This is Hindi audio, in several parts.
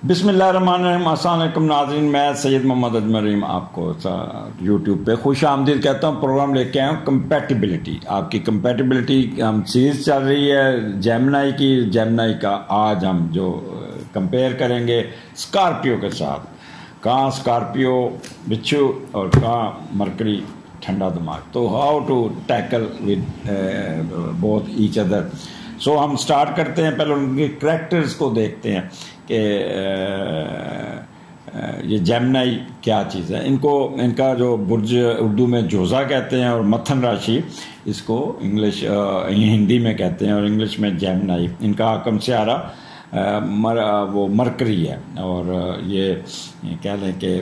बिस्मिल्लाहिर्रहमानिर्रहीम। अस्सलाम वालेकुम नाज़रीन, मैं सैयद मोहम्मद अजमल रहीम आपको यूट्यूब पे खुश आमदीद कहता हूँ। प्रोग्राम लेके आया हूँ कंपैटिबिलिटी। आपकी कंपैटिबिलिटी हम सीरीज चल रही है जेमिनी की। जेमिनी का आज हम जो कंपेयर करेंगे स्कॉर्पियो के साथ। कहाँ स्कॉर्पियो बिच्छू और कहाँ मरकरी ठंडा दिमाग। तो how to tackle with both each other. So हम स्टार्ट करते हैं, पहले उनके करैक्टर्स को देखते हैं कि ये जेमिनी क्या चीज़ है। इनका जो बुर्ज उर्दू में जोज़ा कहते हैं और मथन राशि इसको इंग्लिश हिंदी में कहते हैं और इंग्लिश में जेमिनी। इनका आकम सियारा वो मरकरी है और ये कह लें कि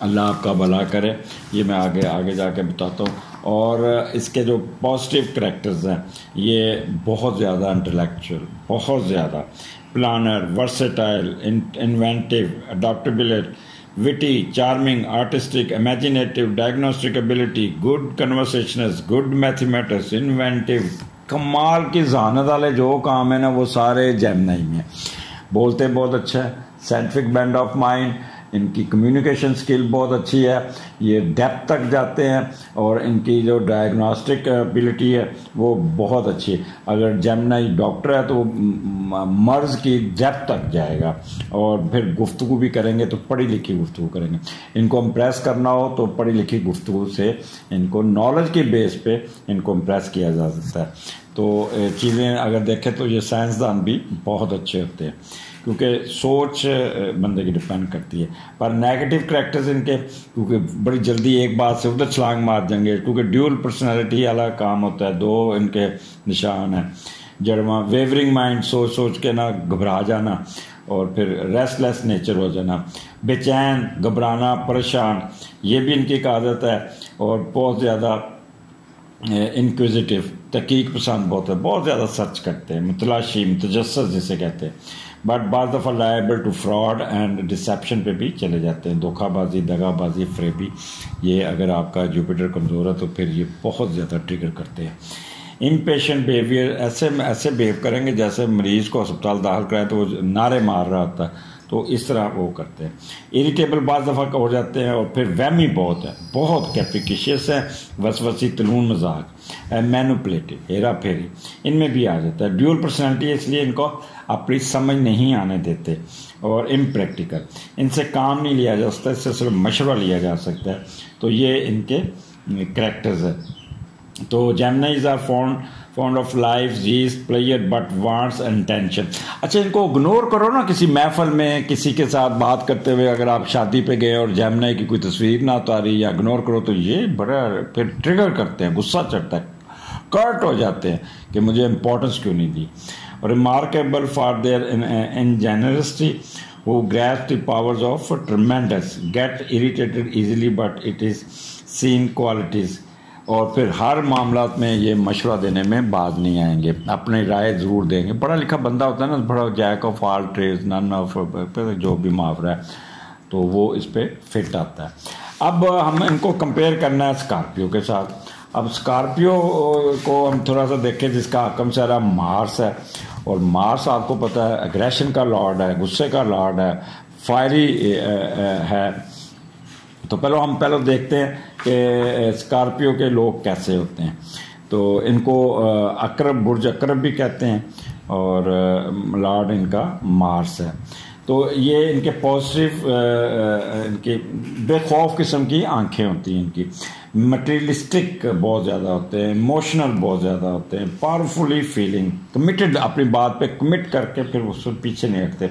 अल्लाह आपका भला करे। ये मैं आगे जाके बताता हूँ। और इसके जो पॉजिटिव करैक्टर्स हैं ये बहुत ज़्यादा इंटेलेक्चुअल, बहुत ज़्यादा planner, versatile, inventive, adaptable, witty, charming, artistic, imaginative, diagnostic ability, good conversationist, good mathematics, inventive. कमाल की जहानत वाले जो काम है ना वो सारे जेमिनी में। बोलते बहुत अच्छा है, साइंटिफिक बैंड ऑफ माइंड, इनकी कम्युनिकेशन स्किल बहुत अच्छी है, ये डेप्थ तक जाते हैं और इनकी जो डायग्नोस्टिक एबिलिटी है वो बहुत अच्छी है। अगर जेमिनी डॉक्टर है तो मर्ज की डेप्थ तक जाएगा और फिर गुफ्तगू भी करेंगे तो पढ़ी लिखी गुफ्तगू करेंगे। इनको इम्प्रेस करना हो तो पढ़ी लिखी गुफ्तगू से इनको नॉलेज के बेस पे इनको इम्प्रेस किया जा सकता है। तो चीज़ें अगर देखें तो ये साइंसदान भी बहुत अच्छे होते हैं क्योंकि सोच बंदे की डिपेंड करती है। पर नेगेटिव करैक्टर्स इनके क्योंकि बड़ी जल्दी एक बात से उधर छलांग मार देंगे क्योंकि ड्यूअल पर्सनालिटी वाला काम होता है। दो इनके निशान हैं जड़वा, वेवरिंग माइंड, सोच सोच के ना घबरा जाना और फिर रेस्टलेस नेचर हो जाना, बेचैन, घबराना, परेशान, ये भी इनकी एक आदत है। और बहुत ज़्यादा इंक्विजिटिव, तहकीक पसंद बहुत ज़्यादा सर्च करते हैं, मुतलाशी, मुतजस्सस जिसे कहते हैं। बट बाज़ दफ़ा liable to fraud and deception पे भी चले जाते हैं, धोखाबाजी, दगाबाजी, फ्रेबी। ये अगर आपका जुपिटर कमज़ोर है तो फिर ये बहुत ज़्यादा ट्रिगर करते हैं। इनपेशेंट बिहेवियर, ऐसे बिहेव करेंगे जैसे मरीज़ को अस्पताल दाखिल कराएं तो वो नारे मार रहा होता है, तो इस तरह वो करते हैं। इरिटेबल बाज़ दफ़ा हो जाते हैं और फिर वहमी बहुत है, बहुत कैप्रिकेशियस है, वसवसी, तलून मजाक, मैनिपुलेटिव, हेरा फेरी इनमें भी आ जाता है। ड्यूअल पर्सनैलिटी इसलिए इनको अपनी समझ नहीं आने देते और इम्प्रैक्टिकल, इनसे काम नहीं लिया जा सकता, इससे सिर्फ मशवरा लिया जा सकता है। तो ये इनके करैक्टर्स है। तो Geminis are fond of life, jeez, player but wants intention. अच्छा, इनको इग्नोर करो ना किसी महफिल में किसी के साथ बात करते हुए, अगर आप शादी पे गए और जेमिनी की कोई तस्वीर ना उतारी या इग्नोर करो तो ये बड़ा फिर ट्रिगर करते हैं, गुस्सा चढ़ता है, कर्ट हो जाते हैं कि मुझे इंपॉर्टेंस क्यों नहीं दी। Remarkable for their ingenuity, who grasp the powers of tremendous, get irritated easily but it is seen qualities। और फिर हर मामलात में ये मशवरा देने में बाज नहीं आएंगे, अपनी राय ज़रूर देंगे। पढ़ा लिखा बंदा होता है ना, बड़ा jack of all trades, none of, जो भी मुहावरा है तो वो इस पर फिट आता है। अब हम इनको कंपेयर करना है स्कॉर्पियो के साथ। अब स्कॉर्पियो को हम थोड़ा सा देखें जिसका आकम सियारा मार्स है और मार्स आपको पता है एग्रेशन का लॉर्ड है, गुस्से का लॉर्ड है, फायरी है। तो पहले देखते हैं कि स्कॉर्पियो के लोग कैसे होते हैं। तो इनको अकरब, बुर्ज अकरब भी कहते हैं और लॉर्ड इनका मार्स है। तो ये इनके पॉजिटिव, इनकी बेखौफ किस्म की आंखें होती हैं, इनकी मटेरियलिस्टिक बहुत ज़्यादा होते हैं, इमोशनल बहुत ज़्यादा होते हैं, पावरफुली फीलिंग, कमिटेड, अपनी बात पे कमिट करके फिर उससे पीछे नहीं हटते,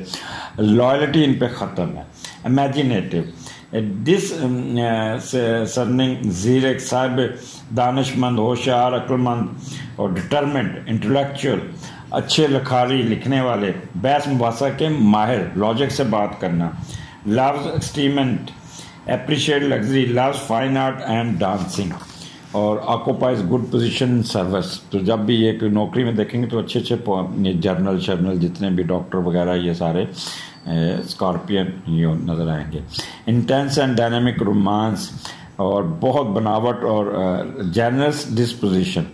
लॉयल्टी इन पे ख़त्म है। इमेजिनेटिव, डिसर्निंग, ज़ीरक, साहिब दानिशमंद, होशियार, अक्लमंद और डिटरमेंट, इंटेलेक्चुअल, अच्छे लिखारी, लिखने वाले, बहस मुबासा के माहिर, लॉजिक से बात करना, loves excitement, appreciate luxury, loves fine art and dancing और ऑक्यूपाइज गुड पोजीशन सर्विस। तो जब भी ये नौकरी में देखेंगे तो अच्छे जर्नल जितने भी डॉक्टर वगैरह ये सारे स्कॉर्पियन ये नज़र आएंगे। इंटेंस एंड डायनामिक रोमांस और बहुत बनावट और जेनरस डिस्पोजिशन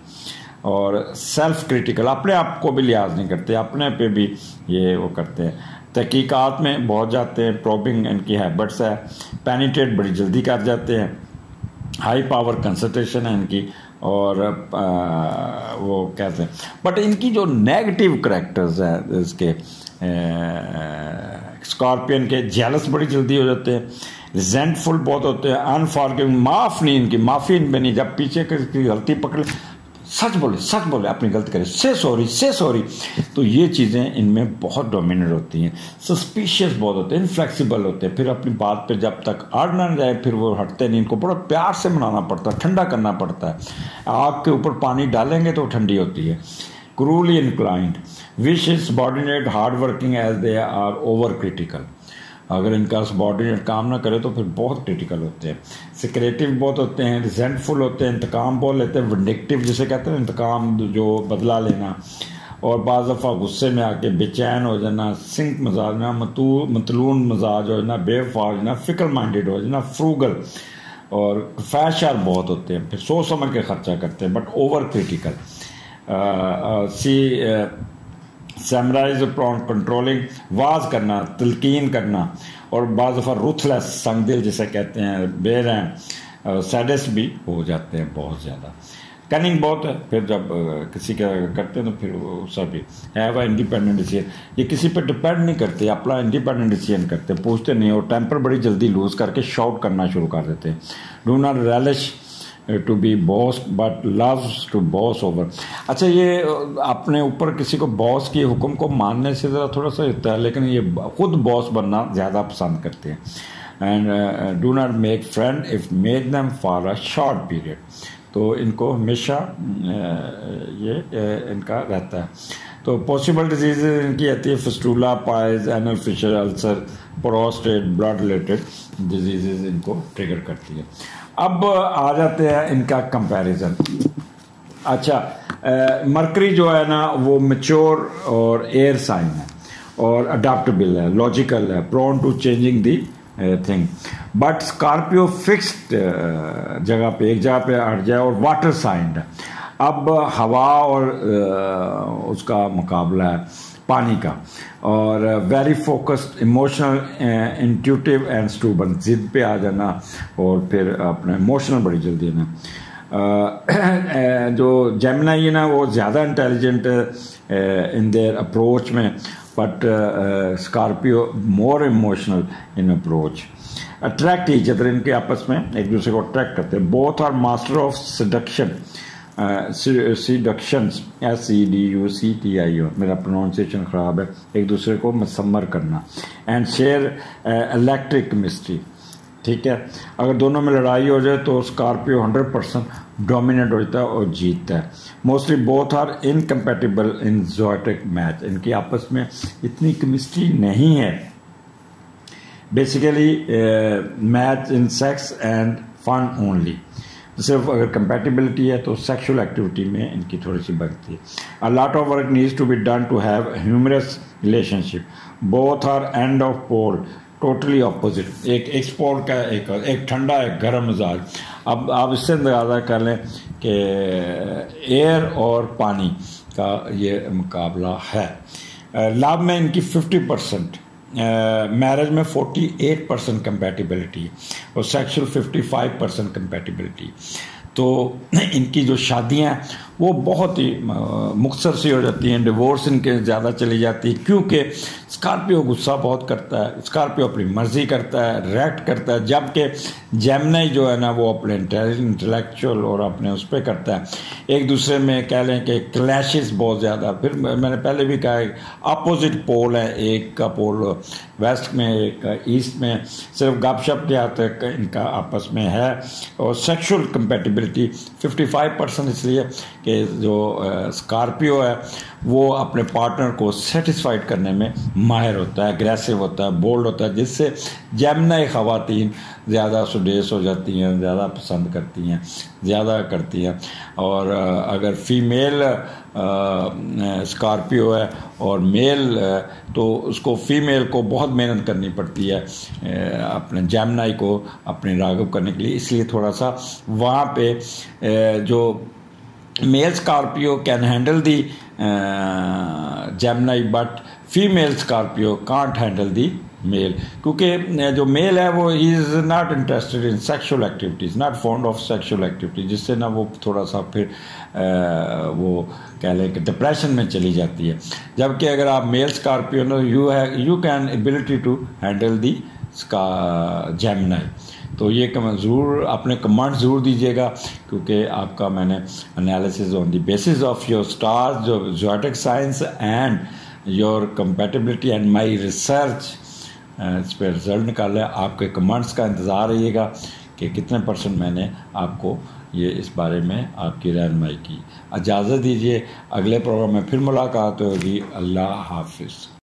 और सेल्फ क्रिटिकल, अपने आप को भी लिहाज नहीं करते, अपने पे भी ये वो करते हैं, तहकीकात में बहुत जाते हैं, प्रोबिंग इनकी हैबिट्स है, पेनिट्रेट बड़ी जल्दी कर जाते हैं, हाई पावर कंसंट्रेशन है इनकी, और वो कहते हैं। बट इनकी जो नेगेटिव करैक्टर्स हैं इसके स्कॉर्पियन के, जेलस बड़ी जल्दी हो जाते हैं, रिजेंटफुल बहुत होते हैं, अनफॉरगिविंग, माफ़ नहीं इनकी, माफ़ी इनमें नहीं, जब पीछे की गलती पकड़ सच बोले अपनी गलती करे, से सॉरी, तो ये चीज़ें इनमें बहुत डोमिनेट होती हैं। सस्पिशियस बहुत होते हैं, इनफ्लेक्सिबल होते हैं, फिर अपनी बात पे जब तक अड़ ना जाए फिर वो हटते नहीं, इनको बड़ा प्यार से मनाना पड़ता है, ठंडा करना पड़ता है, आग के ऊपर पानी डालेंगे तो ठंडी होती है। Cruelly inclined, which is subordinate, hard working as they are over critical, अगर इनका सबॉर्डिनेट काम ना करे तो फिर बहुत क्रिटिकल होते हैं। सिक्रेटिव बहुत होते हैं, रिजेंटफुल होते हैं, इंतकाम बहुत लेते हैं, विंडिक्टिव जिसे कहते हैं, इंतकाम जो बदला लेना, और बाज़ दफ़ा गुस्से में आके बेचैन हो जाना, सिंक मजाज ना, मतलून मजाज हो जाना, बेवफा हो जाना, फिक्र माइंडेड हो जाना, फ्रूगल और फैशार बहुत होते हैं, फिर सोच समझ के खर्चा करते हैं, but over critical. Samurais upon controlling, was करना, तलकीन करना, और बाज़ दफ़ा रुथलेस, संगदिल जिसे कहते हैं, बेरहम, सैडिस्ट भी हो जाते हैं बहुत ज़्यादा। कनिंग बहुत है, फिर जब किसी का करते हैं तो फिर उसका भी है इंडिपेंडेंट डिसीजन, ये किसी पर डिपेंड नहीं करते, अपना इंडिपेंडेंट डिसीजन करते, पूछते नहीं, और टेम्पर बड़ी जल्दी लूज करके शॉट करना शुरू कर देते हैं। Do not relish to be boss but loves to boss over. अच्छा, ये अपने ऊपर किसी को बॉस के हुक्म को मानने से ज़रा थोड़ा सा होता है, लेकिन ये खुद बॉस बनना ज़्यादा पसंद करते हैं। And do not make friend if make them for a short period, तो इनको हमेशा ये इनका रहता है। तो पॉसिबल डिजीज़ इनकी आती है fistula, pies, anal fissure, ulcer, prostate, blood related disease इनको ट्रिगर करती है। अब आ जाते हैं इनका कंपैरिजन। अच्छा, मरकरी जो है ना वो मैच्योर और एयर साइन है, और अडाप्टेबल है, लॉजिकल है, prone to changing the thing, but Scorpio fixed जगह पे, एक जगह पे अट जाए, और वाटर साइन है। अब हवा और उसका मुकाबला है पानी का, और very focused, emotional, intuitive and stubborn, जिद पे आ जाना, और फिर अपना इमोशनल बड़ी जल्दी है ना। जो जेमिनी है ना वो ज़्यादा इंटेलिजेंट इन देयर अप्रोच में, but Scorpio more emotional in approach. Attract each other, इनके आपस में एक दूसरे को अट्रैक्ट करते हैं। Both are master of seduction, seductions, SEDUCTIO, मेरा प्रोनाउंसिएशन ख़राब है, एक दूसरे को मसम्मर करना, एंड शेयर इलेक्ट्रिक केमिस्ट्री। ठीक है, अगर दोनों में लड़ाई हो जाए तो स्कॉर्पियो 100% डोमिनेट हो जाता है और जीतता है। Mostly both are incompatible in zodiac match, इनकी आपस में इतनी केमिस्ट्री नहीं है। Basically match in sex and fun only, सिर्फ अगर कंपैटिबिलिटी है तो सेक्सुअल एक्टिविटी में इनकी थोड़ी सी बनती है। A lot of work needs to be done to have humorous relationship, both are end of pole, totally opposite, एक पोल का एक ठंडा एक गर्म मिजाज। अब आप इससे अंदाजा कर लें कि एयर और पानी का ये मुकाबला है। लव में इनकी 50%, मैरिज में 48% कंपैटिबिलिटी, और सेक्सुअल 55% कंपैटिबिलिटी। तो इनकी जो शादियां वो बहुत ही मुख्तसर सी हो जाती हैं, डिवोर्स इनके ज़्यादा चली जाती है, क्योंकि स्कॉर्पियो गुस्सा बहुत करता है, स्कॉर्पियो अपनी मर्जी करता है, रिएक्ट करता है, जबकि जेमिनी जो है ना वो अपने इंटेलेक्चुअल और अपने उस पर करता है। एक दूसरे में कह लें कि क्लैशेस बहुत ज़्यादा, फिर मैंने पहले भी कहा अपोजिट पोल है, एक का पोल वेस्ट में, एक ईस्ट में, सिर्फ गपशप के हाथ तक इनका आपस में है। और सेक्सुअल कंपैटिबिलिटी 55% इसलिए कि जो स्कॉर्पियो है वो अपने पार्टनर को सेटिस्फाइड करने में माहिर होता है, एग्रेसिव होता है, बोल्ड होता है, जिससे जेमिनी ख़वातीन ज़्यादा सुडेस हो जाती हैं, ज़्यादा पसंद करती हैं, ज़्यादा करती हैं। और अगर फीमेल स्कॉर्पियो है और मेल तो उसको फीमेल को बहुत मेहनत करनी पड़ती है अपने जेमिनी को अपने राग़िब करने के लिए, इसलिए थोड़ा सा वहाँ पे जो Male Scorpio can handle the Gemini, but female Scorpio can't handle the male, क्योंकि जो मेल है वो is not interested in sexual activities, not fond of sexual activities, जिससे ना वो थोड़ा सा फिर वो कह लें कि डिप्रेशन में चली जाती है। जबकि अगर आप male Scorpio know you can ability to handle the Gemini. तो ये ज़रूर अपने कमेंट ज़रूर दीजिएगा, क्योंकि आपका मैंने analysis on the basis of your stars, जो zodiac science and your compatibility and my research, इस पर रिज़ल्ट निकाला है। आपके कमेंट्स का इंतज़ार रहिएगा कि कितने % मैंने आपको ये इस बारे में आपकी रहनुमाई की। इजाज़त दीजिए, अगले प्रोग्राम में फिर मुलाकात होगी। अल्लाह हाफिज़।